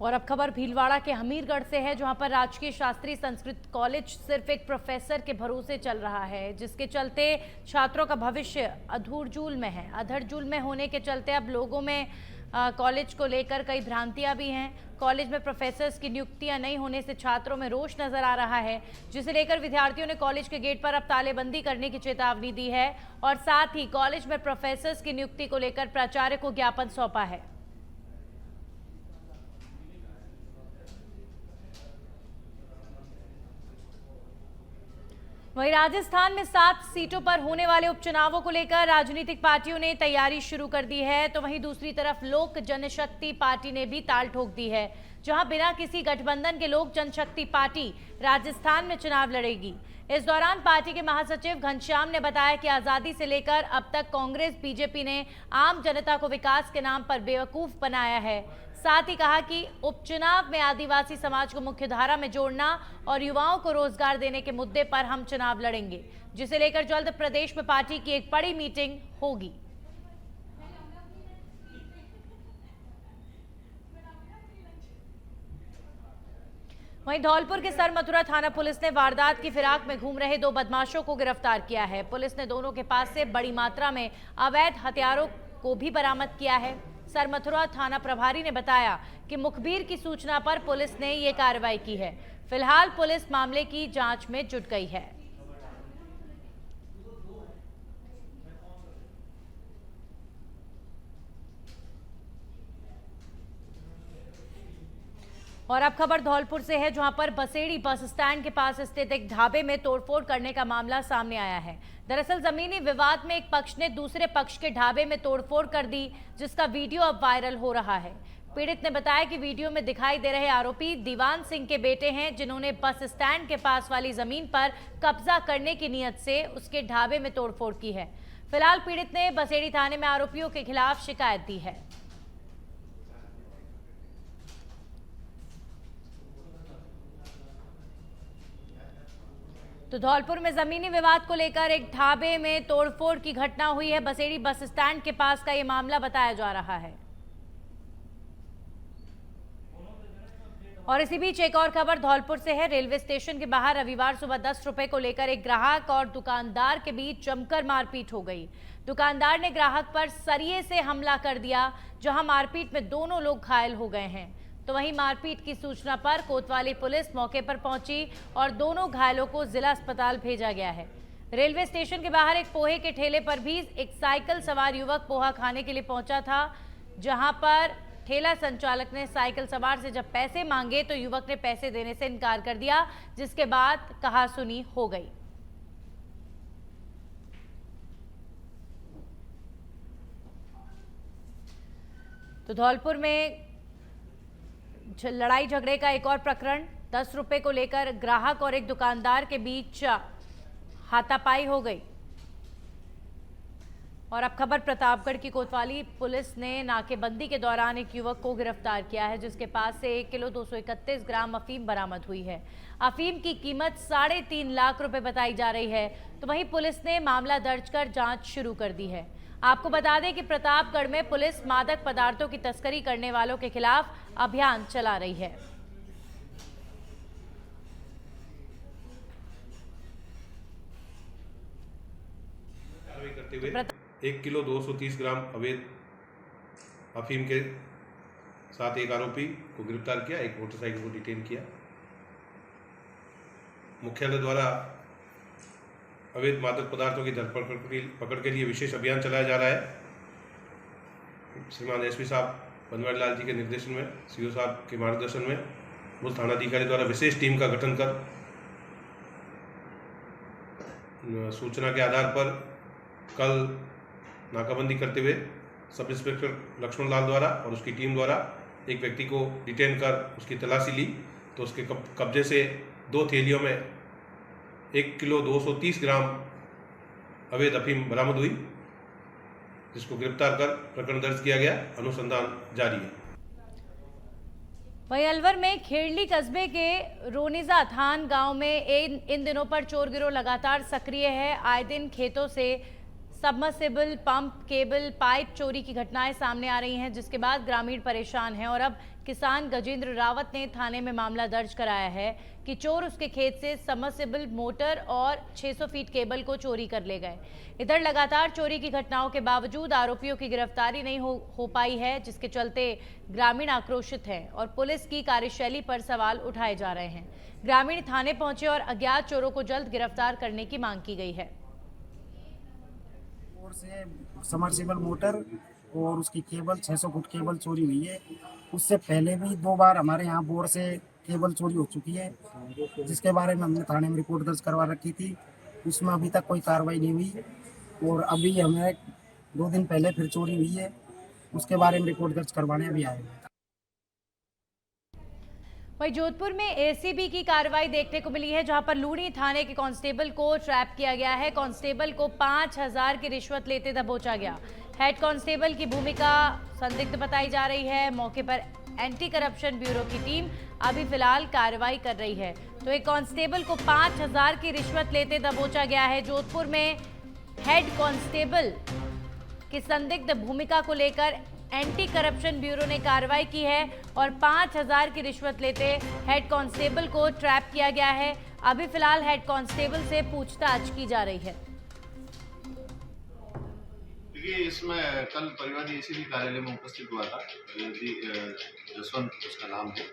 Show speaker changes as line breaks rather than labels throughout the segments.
और अब खबर भीलवाड़ा के हमीरगढ़ से है, जहां पर राजकीय शास्त्री संस्कृत कॉलेज सिर्फ एक प्रोफेसर के भरोसे चल रहा है, जिसके चलते छात्रों का भविष्य अधूरजूल में है। अधरजूल में होने के चलते अब लोगों में कॉलेज को लेकर कई भ्रांतियां भी हैं। कॉलेज में प्रोफेसर्स की नियुक्तियां नहीं होने से छात्रों में रोष नजर आ रहा है, जिसे लेकर विद्यार्थियों ने कॉलेज के गेट पर अब तालेबंदी करने की चेतावनी दी है और साथ ही कॉलेज में प्रोफेसर्स की नियुक्ति को लेकर प्राचार्य को ज्ञापन सौंपा है। वहीं राजस्थान में 7 सीटों पर होने वाले उपचुनावों को लेकर राजनीतिक पार्टियों ने तैयारी शुरू कर दी है, तो वहीं दूसरी तरफ लोक जनशक्ति पार्टी ने भी ताल ठोक दी है, जहां बिना किसी गठबंधन के लोक जनशक्ति पार्टी राजस्थान में चुनाव लड़ेगी। इस दौरान पार्टी के महासचिव घनश्याम ने बताया कि आजादी से लेकर अब तक कांग्रेस बीजेपी ने आम जनता को विकास के नाम पर बेवकूफ बनाया है। साथ ही कहा कि उपचुनाव में आदिवासी समाज को मुख्यधारा में जोड़ना और युवाओं को रोजगार देने के मुद्दे पर हम चुनाव लड़ेंगे, जिसे लेकर जल्द प्रदेश में पार्टी की एक बड़ी मीटिंग होगी। वहीं धौलपुर के सरमथुरा थाना पुलिस ने वारदात की फिराक में घूम रहे 2 बदमाशों को गिरफ्तार किया है। पुलिस ने दोनों के पास से बड़ी मात्रा में अवैध हथियारों को भी बरामद किया है। सरमथुरा थाना प्रभारी ने बताया कि मुखबिर की सूचना पर पुलिस ने ये कार्रवाई की है। फिलहाल पुलिस मामले की जांच में जुट गई है। और अब खबर धौलपुर से है, जहां पर बसेड़ी बस स्टैंड के पास स्थित एक ढाबे में तोड़फोड़ करने का मामला सामने आया है। दरअसल जमीनी विवाद में एक पक्ष ने दूसरे पक्ष के ढाबे में तोड़फोड़ कर दी, जिसका वीडियो अब वायरल हो रहा है। पीड़ित ने बताया कि वीडियो में दिखाई दे रहे आरोपी दीवान सिंह के बेटे हैं, जिन्होंने बस स्टैंड के पास वाली जमीन पर कब्जा करने की नीयत से उसके ढाबे में तोड़फोड़ की है। फिलहाल पीड़ित ने बसेड़ी थाने में आरोपियों के खिलाफ शिकायत दी है। तो धौलपुर में जमीनी विवाद को लेकर एक ढाबे में तोड़फोड़ की घटना हुई है। बसेड़ी बस स्टैंड के पास का ये मामला बताया जा रहा है। और इसी बीच एक और खबर धौलपुर से है। रेलवे स्टेशन के बाहर रविवार सुबह 10 रुपए को लेकर एक ग्राहक और दुकानदार के बीच जमकर मारपीट हो गई। दुकानदार ने ग्राहक पर सरिये से हमला कर दिया, जहां मारपीट में दोनों लोग घायल हो गए हैं। तो वहीं मारपीट की सूचना पर कोतवाली पुलिस मौके पर पहुंची और दोनों घायलों को जिला अस्पताल भेजा गया है। रेलवे स्टेशन के बाहर एक पोहे के ठेले पर भी एक साइकिल सवार युवक पोहा खाने के लिए पहुंचा था, जहां पर ठेला संचालक ने साइकिल सवार से जब पैसे मांगे तो युवक ने पैसे देने से इनकार कर दिया, जिसके बाद कहासुनी हो गई। तो धौलपुर में लड़ाई झगड़े का एक और प्रकरण। 10 रुपए को लेकर ग्राहक और एक दुकानदार के बीच हाथापाई हो गई। और अब खबर प्रतापगढ़ की कोतवाली पुलिस ने नाकेबंदी के दौरान एक युवक को गिरफ्तार किया है, जिसके पास से 1 किलो 231 ग्राम अफीम बरामद हुई है। अफीम की कीमत 3.5 लाख रुपए बताई जा रही है। तो वहीं पुलिस ने मामला दर्ज कर जांच शुरू कर दी है। आपको बता दें कि प्रतापगढ़ में पुलिस मादक पदार्थों की तस्करी करने वालों के खिलाफ अभियान चला रही है।
करते हुए 1 किलो 230 ग्राम अवैध अफीम के साथ एक आरोपी को गिरफ्तार किया, एक मोटरसाइकिल को डिटेन किया। मुख्यालय द्वारा अवैध मादक पदार्थों की धरपकड़ के लिए विशेष अभियान चलाया जा रहा है। श्रीमान एसपी साहब बनवारी लाल जी के निर्देशन में, सीओ साहब के मार्गदर्शन में उस थानाधिकारी द्वारा विशेष टीम का गठन कर सूचना के आधार पर कल नाकाबंदी करते हुए सब इंस्पेक्टर लक्ष्मण लाल द्वारा और उसकी टीम द्वारा एक व्यक्ति को डिटेन कर उसकी तलाशी ली, तो उसके कब्जे से 2 थैलियों में 1 किलो 230 ग्राम अवैध अफीम बरामद हुई, जिसको गिरफ्तार कर प्रकरण दर्ज किया गया। अनुसंधान जारी है।
वहीं अलवर में खेड़ली कस्बे के रोनिजा थान गांव में इन दिनों पर चोर गिरोह लगातार सक्रिय है। आए दिन खेतों से सबमर्सिबल पंप, केबल, पाइप चोरी की घटनाएं सामने आ रही हैं, जिसके बाद ग्रामीण परेशान हैं और अब किसान गजेंद्र रावत ने थाने में मामला दर्ज कराया है कि चोर उसके खेत से सबमर्सिबल मोटर और 600 फीट केबल को चोरी कर ले गए। इधर लगातार चोरी की घटनाओं के बावजूद आरोपियों की गिरफ्तारी नहीं हो पाई है, जिसके चलते ग्रामीण आक्रोशित हैं और पुलिस की कार्यशैली पर सवाल उठाए जा रहे हैं। ग्रामीण थाने पहुंचे और अज्ञात चोरों को जल्द गिरफ्तार करने की मांग की गई है।
से समर्सिबल मोटर और उसकी केबल 600 फुट केबल चोरी हुई है। उससे पहले भी 2 बार हमारे यहाँ बोर से केबल चोरी हो चुकी है, जिसके बारे में हमने थाने में रिपोर्ट दर्ज करवा रखी थी। उसमें अभी तक कोई कार्रवाई नहीं हुई और अभी हमें 2 दिन पहले फिर चोरी हुई है, उसके बारे में रिपोर्ट दर्ज करवाने अभी आए हैं।
वहीं जोधपुर में एसीबी की कार्रवाई देखने को मिली है, जहां पर लूणी थाने के कांस्टेबल को ट्रैप किया गया है। कांस्टेबल को 5000 की रिश्वत लेते दबोचा गया। हेड कांस्टेबल की भूमिका संदिग्ध बताई जा रही है। मौके पर एंटी करप्शन ब्यूरो की टीम अभी फिलहाल कार्रवाई कर रही है। तो एक कांस्टेबल को 5000 की रिश्वत लेते दबोचा गया है। जोधपुर में हेड कांस्टेबल की संदिग्ध भूमिका को लेकर एंटी करप्शन ब्यूरो ने कार्रवाई की है और 5000 की रिश्वत लेते हेड कांस्टेबल को ट्रैप किया गया है। अभी फिलहाल हेड कांस्टेबल से पूछताछ की जा रही है।
देखिए, इसमें कल परिवादी एसीबी कार्यालय में उपस्थित हुआ था, जसवंत उसका नाम है,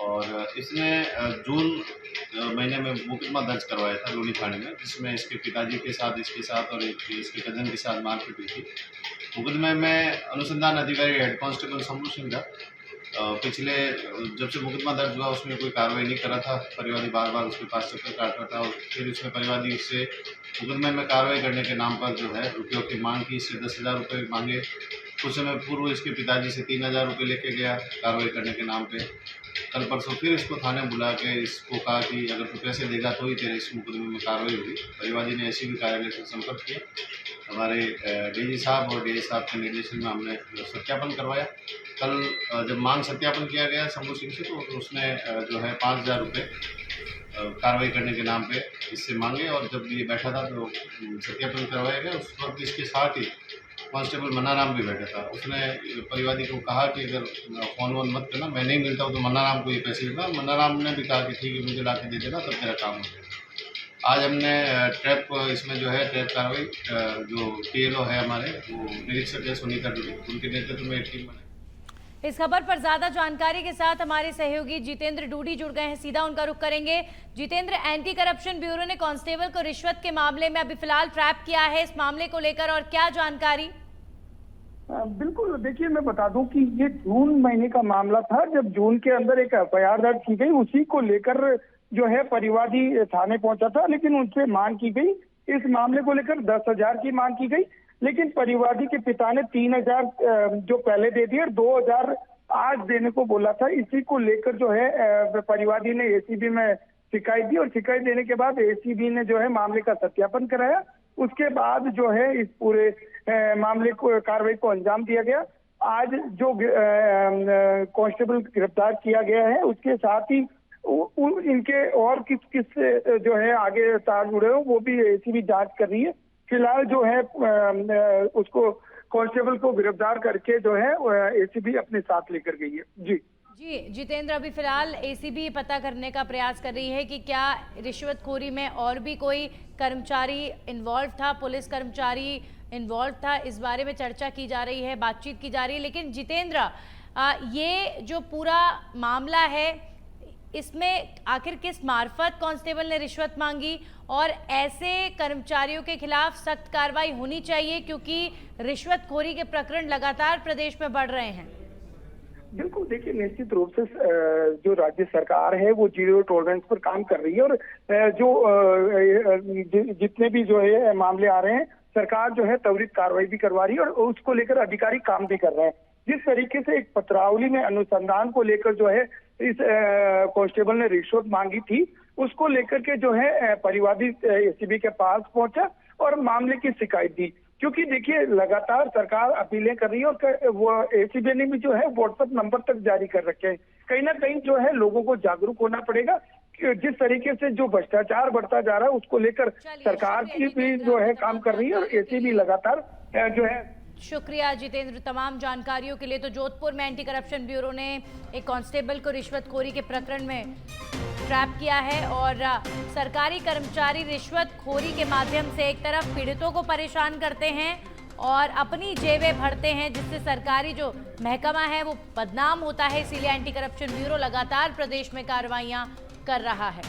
और इसने जून महीने में मुकदमा दर्ज करवाया था लूणी थाने में, जिसमें इसके पिताजी के साथ, इसके साथ और इसके कजन के साथ मारपीट हुई थी। मुकदमे में अनुसंधान अधिकारी हेड कांस्टेबल शंभू सिंह का पिछले जब से मुकदमा दर्ज हुआ उसमें कोई कार्रवाई नहीं करा था। परिवादी बार बार उसके पास चक्कर काटता था और फिर उसने परिवादी से मुकदमे में कार्रवाई करने के नाम पर जो है रुपयों की मांग की। इससे 10,000 रुपये मांगे। कुछ समय पूर्व इसके पिताजी से 3,000 रुपये लेके गया कार्रवाई करने के नाम पे। कल परसों फिर इसको थाने बुला के इसको कहा कि अगर तू पैसे देगा तो ही तेरे इस मुकदमे में कार्रवाई होगी। परिवादी ने एसीबी कार्यालय से संपर्क किया। हमारे डीजी साहब और डीएस साहब के निर्देशन में हमने सत्यापन करवाया। कल जब मांग सत्यापन किया गया शंभू सिंह से, तो उसने जो है 5,000 रुपये कार्रवाई करने के नाम पे इससे मांगे, और जब ये बैठा था तो सत्यापन करवाया गया। उस वक्त इसके साथ ही कांस्टेबल मन्नाराम भी बैठा था। उसने परिवादी को कहा कि अगर फ़ोन वोन मत करना, मैं नहीं मिलता हूँ तो मन्नाराम को ये पैसे देना। मन्नाराम ने भी कहा कि ठीक है, मुझे ला के दे देना, तब तेरा काम हो जाएगा। आज हमने ट्रैप इसमें जो है ट्रैप कार्रवाई जो टीएलओ है हमारे, वो निरीक्षक है सुनीता डूडी, उनके नेतृत्व में एक टीम बनाई।
इस खबर पर ज्यादा जानकारी के साथ हमारे सहयोगी जितेंद्र डूडी जुड़ गए हैं, सीधा उनका रुख करेंगे। जितेंद्र, एंटी करप्शन ब्यूरो ने कांस्टेबल को रिश्वत के मामले में अभी फिलहाल ट्रैप किया है, इस मामले को लेकर और क्या जानकारी?
बिल्कुल, देखिए मैं बता दूं कि ये जून महीने का मामला था, जब जून के अंदर एक एफआईआर दर्ज की गई। उसी को लेकर जो है परिवादी थाने पहुंचा था, लेकिन उनसे मांग की गई। इस मामले को लेकर 10,000 की मांग की गई, लेकिन परिवादी के पिता ने 3,000 जो पहले दे दिए और 2,000 आज देने को बोला था। इसी को लेकर जो है परिवादी ने एसीबी में शिकायत दी और शिकायत देने के बाद एसीबी ने जो है मामले का सत्यापन कराया। उसके बाद जो है इस पूरे मामले को कार्रवाई को अंजाम दिया गया। आज जो कांस्टेबल गिरफ्तार किया गया है, उसके साथ ही इनके और किस किस जो है आगे तार जुड़े हो वो भी एसीबी जांच कर रही है। फिलहाल जो है उसको कांस्टेबल को गिरफ्तार करके जो है एसीबी अपने साथ लेकर गई है। जी
जितेंद्र, अभी फिलहाल एसीबी पता करने का प्रयास कर रही है कि क्या रिश्वतखोरी में और भी कोई कर्मचारी इन्वॉल्व था, पुलिस कर्मचारी इन्वॉल्व था। इस बारे में चर्चा की जा रही है, बातचीत की जा रही है। लेकिन जितेंद्र, ये जो पूरा मामला है, इसमें आखिर किस मार्फत कांस्टेबल ने रिश्वत मांगी, और ऐसे कर्मचारियों के खिलाफ सख्त कार्रवाई होनी चाहिए क्योंकि रिश्वतखोरी के प्रकरण लगातार प्रदेश में बढ़ रहे हैं।
बिल्कुल, देखिए निश्चित रूप से जो राज्य सरकार है वो जीरो टॉलरेंस पर काम कर रही है, और जो जितने भी जो है मामले आ रहे हैं, सरकार जो है त्वरित कार्रवाई भी करवा रही है और उसको लेकर अधिकारी काम भी कर रहे हैं। जिस तरीके से एक पत्रावली में अनुसंधान को लेकर जो है इस कांस्टेबल ने रिश्वत मांगी थी, उसको लेकर के जो है परिवादी एसीबी के पास पहुंचा और मामले की शिकायत दी। क्योंकि देखिए लगातार सरकार अपीलें कर रही है और वो एसीबी ने भी जो है व्हाट्सएप नंबर तक जारी कर रखे हैं। कहीं ना कहीं जो है लोगों को जागरूक होना पड़ेगा कि जिस तरीके से जो भ्रष्टाचार बढ़ता जा रहा है उसको लेकर
चलिए,
सरकार की
शुक्रिया
भी
जितेंद्र,
जो है
आपने
काम
तमाम
कर रही है और
जानकारी
एसीबी लगातार जो है
शुक्रिया जितेंद्र तमाम जानकारियों के लिए। तो जोधपुर में एंटी करप्शन ब्यूरो ने एक कांस्टेबल को रिश्वतखोरी के प्रकरण में ट्रैप किया है और सरकारी कर्मचारी रिश्वतखोरी के माध्यम से एक तरफ पीड़ितों को परेशान करते हैं और अपनी जेबें भरते हैं, जिससे सरकारी जो महकमा है वो बदनाम होता है। इसीलिए एंटी करप्शन ब्यूरो लगातार प्रदेश में कार्रवाइयां कर रहा है।